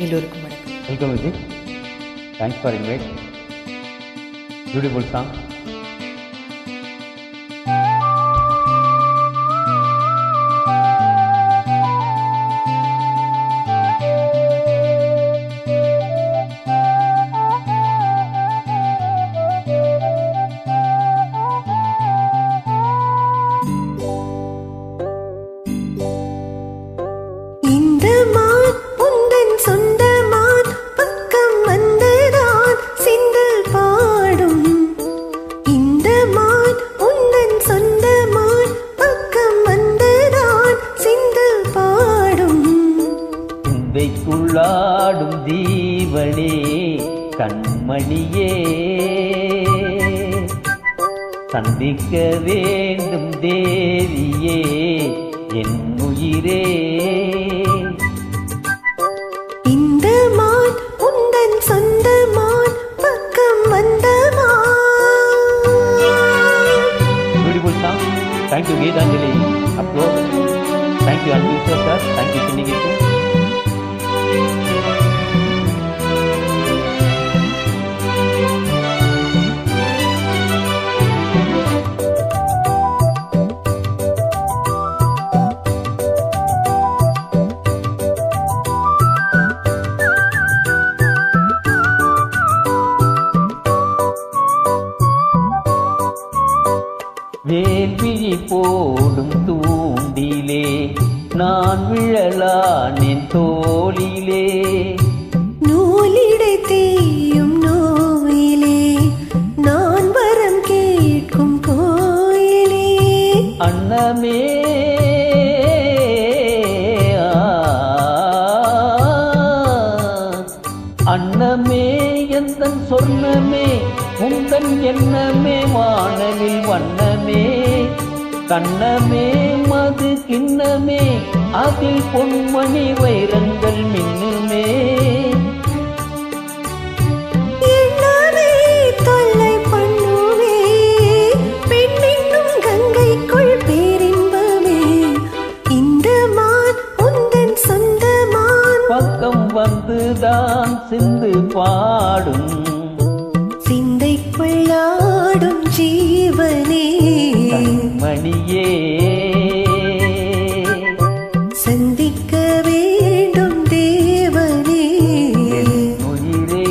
எல்லோருக்கும் வணக்கம். Welcome Vijay. Thanks for invite. Beautiful song. உள்ளாடும் ஜீவனே கண்மணியே, சந்திக்க வேண்டும் தேவியே என் உயிரே. இந்த மான் உந்தன் சொந்த மான், பக்கம் வந்த மான். Beautiful song. தேங்க்யூ கீதாஞ்சலி அப்ரோ. தேங்க்யூ அன்பு சார். தேங்க்யூ சின்னிகேட்டு. வேல்விழி போடும் தூண்டிலே நான் விழலானேன் தோளிலே, நூலிடை தேயும் நோயிலே நான் வரம் கேட்கும் கோயிலே. அன்னமே அன்னமே எந்தன் சொர்ணமே, உந்தன் எண்ணமே வானவில் வண்ணமே, கண்ணமே மது கிண்ணமே, அதில் பொன்மணி வைரங்கள் மின்னுமே. எண்ணமே தொல்லை பண்ணுவே, பெண்ணென்னும் கங்கைக்குள் பேரின்பமே. இந்த மான் உந்தன் சொந்த மான், பக்கம் வந்துதான் சிந்து பாடும் சிந்தைக்குள்ளாடும் ஜீவனே மணியே, சந்திக்க வேண்டும் தேவனே உயிரே.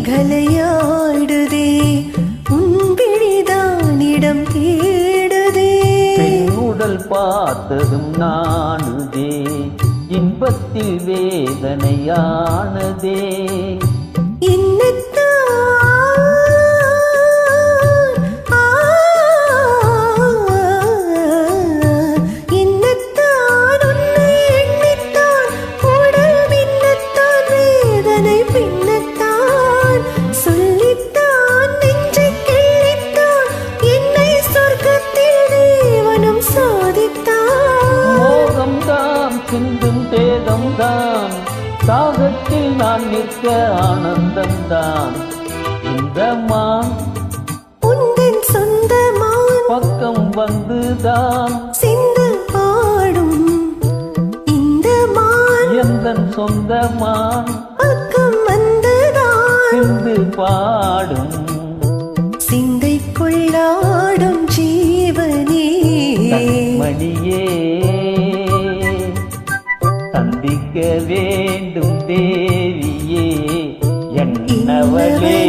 கலையாடுதே உன் விழிதானிடம் தேடுதே. பெண்ணுடல் பார்த்ததும் நானுதே, இன்பத்தில் வேதனையானதே. சிந்தும் தேதம்தான், தாகத்தில் நான் நிற்க ஆனந்தம்தான். இந்த மான் உந்தன் சொந்த மான், பக்கம் வந்துதான் சிந்து பாடும். இந்த மான் எந்தன் சொந்த மான், பக்கம் வந்துதான் சிந்து பாடும் சிந்தைக்குள்ளாடும் ஜீவனே மணியே, சந்திக்க வேண்டும் தேவியே என்னவளே.